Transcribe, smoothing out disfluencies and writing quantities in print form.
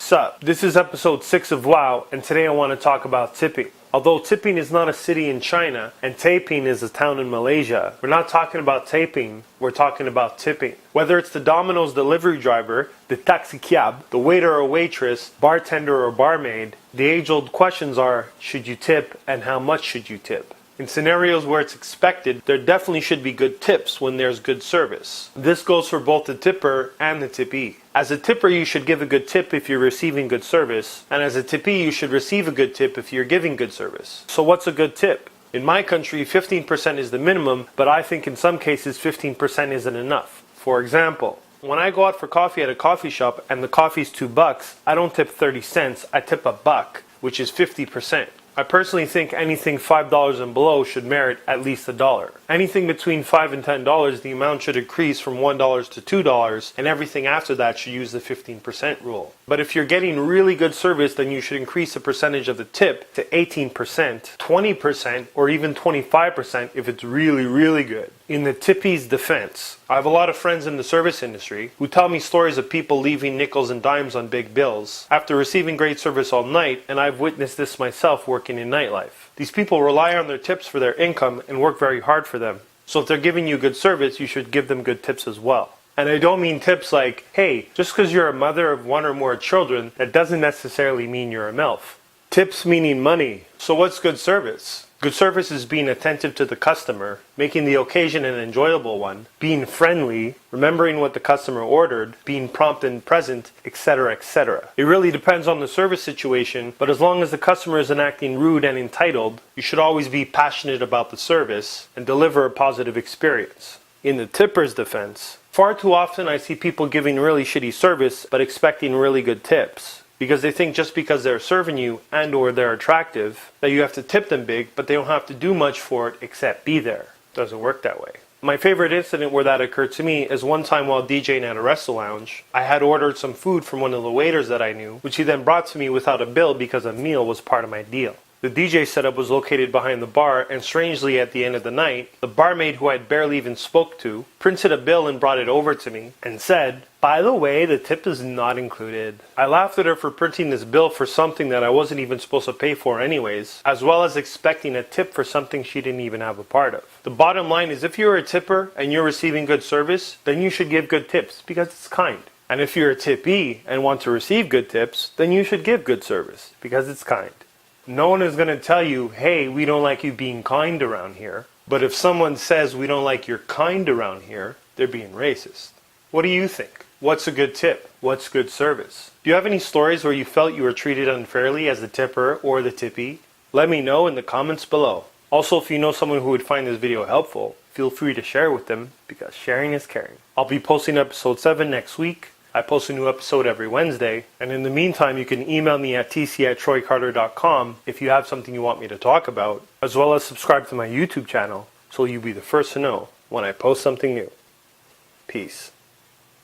Sup, this is episode 6 of W.O.W, and today I want to talk about tipping. Although tipping is not a city in China and taping is a town in Malaysia, we're not talking about taping, we're talking about tipping. Whether it's the Domino's delivery driver, the taxi cab, the waiter or waitress, bartender or barmaid, the age-old questions are, should you tip and how much should you tip? In scenarios where it's expected, there definitely should be good tips when there's good service. This goes for both the tipper and the tippee. As a tipper, you should give a good tip if you're receiving good service, and as a tippee, you should receive a good tip if you're giving good service. So what's a good tip? In my country, 15% is the minimum, but I think in some cases 15% isn't enough. For example, when I go out for coffee at a coffee shop and the coffee's $2, I don't tip 30 cents, I tip $1, which is 50%. I personally think anything $5 and below should merit at least $1. Anything between $5 and $10, the amount should increase from $1 to $2, and everything after that should use the 15% rule. But if you're getting really good service, then you should increase the percentage of the tip to 18%, 20%, or even 25% if it's really, really good. In the tippee's defense, I have a lot of friends in the service industry who tell me stories of people leaving nickels and dimes on big bills after receiving great service all night, and I've witnessed this myself working in nightlife. These people rely on their tips for their income and work very hard for them. So if they're giving you good service, you should give them good tips as well. And I don't mean tips like, hey, just because you're a mother of one or more children, that doesn't necessarily mean you're a MILF. Tips meaning money. So what's good service? Good service is being attentive to the customer, making the occasion an enjoyable one, being friendly, remembering what the customer ordered, being prompt and present, etc., etc. It really depends on the service situation, but as long as the customer isn't acting rude and entitled, you should always be passionate about the service and deliver a positive experience. In the tipper's defense, far too often I see people giving really shitty service but expecting really good tips. Because they think just because they're serving you and or they're attractive, that you have to tip them big, but they don't have to do much for it except be there. Doesn't work that way. My favorite incident where that occurred to me is one time while DJing at a resto lounge. I had ordered some food from one of the waiters that I knew, which he then brought to me without a bill because a meal was part of my deal. The DJ setup was located behind the bar, and strangely at the end of the night, the barmaid who I'd barely even spoke to printed a bill and brought it over to me and said, "By the way, the tip is not included." I laughed at her for printing this bill for something that I wasn't even supposed to pay for anyways, as well as expecting a tip for something she didn't even have a part of. The bottom line is if you're a tipper and you're receiving good service, then you should give good tips because it's kind. And if you're a tippee and want to receive good tips, then you should give good service because it's kind. No one is going to tell you, hey, we don't like you being kind around here. But if someone says we don't like your kind around here, they're being racist. What do you think? What's a good tip? What's good service? Do you have any stories where you felt you were treated unfairly as the tipper or the tippee? Let me know in the comments below. Also, if you know someone who would find this video helpful, feel free to share with them because sharing is caring. I'll be posting episode 7 next week. I post a new episode every Wednesday, and in the meantime you can email me at tc@troycarter.com if you have something you want me to talk about, as well as subscribe to my YouTube channel so you'll be the first to know when I post something new. Peace.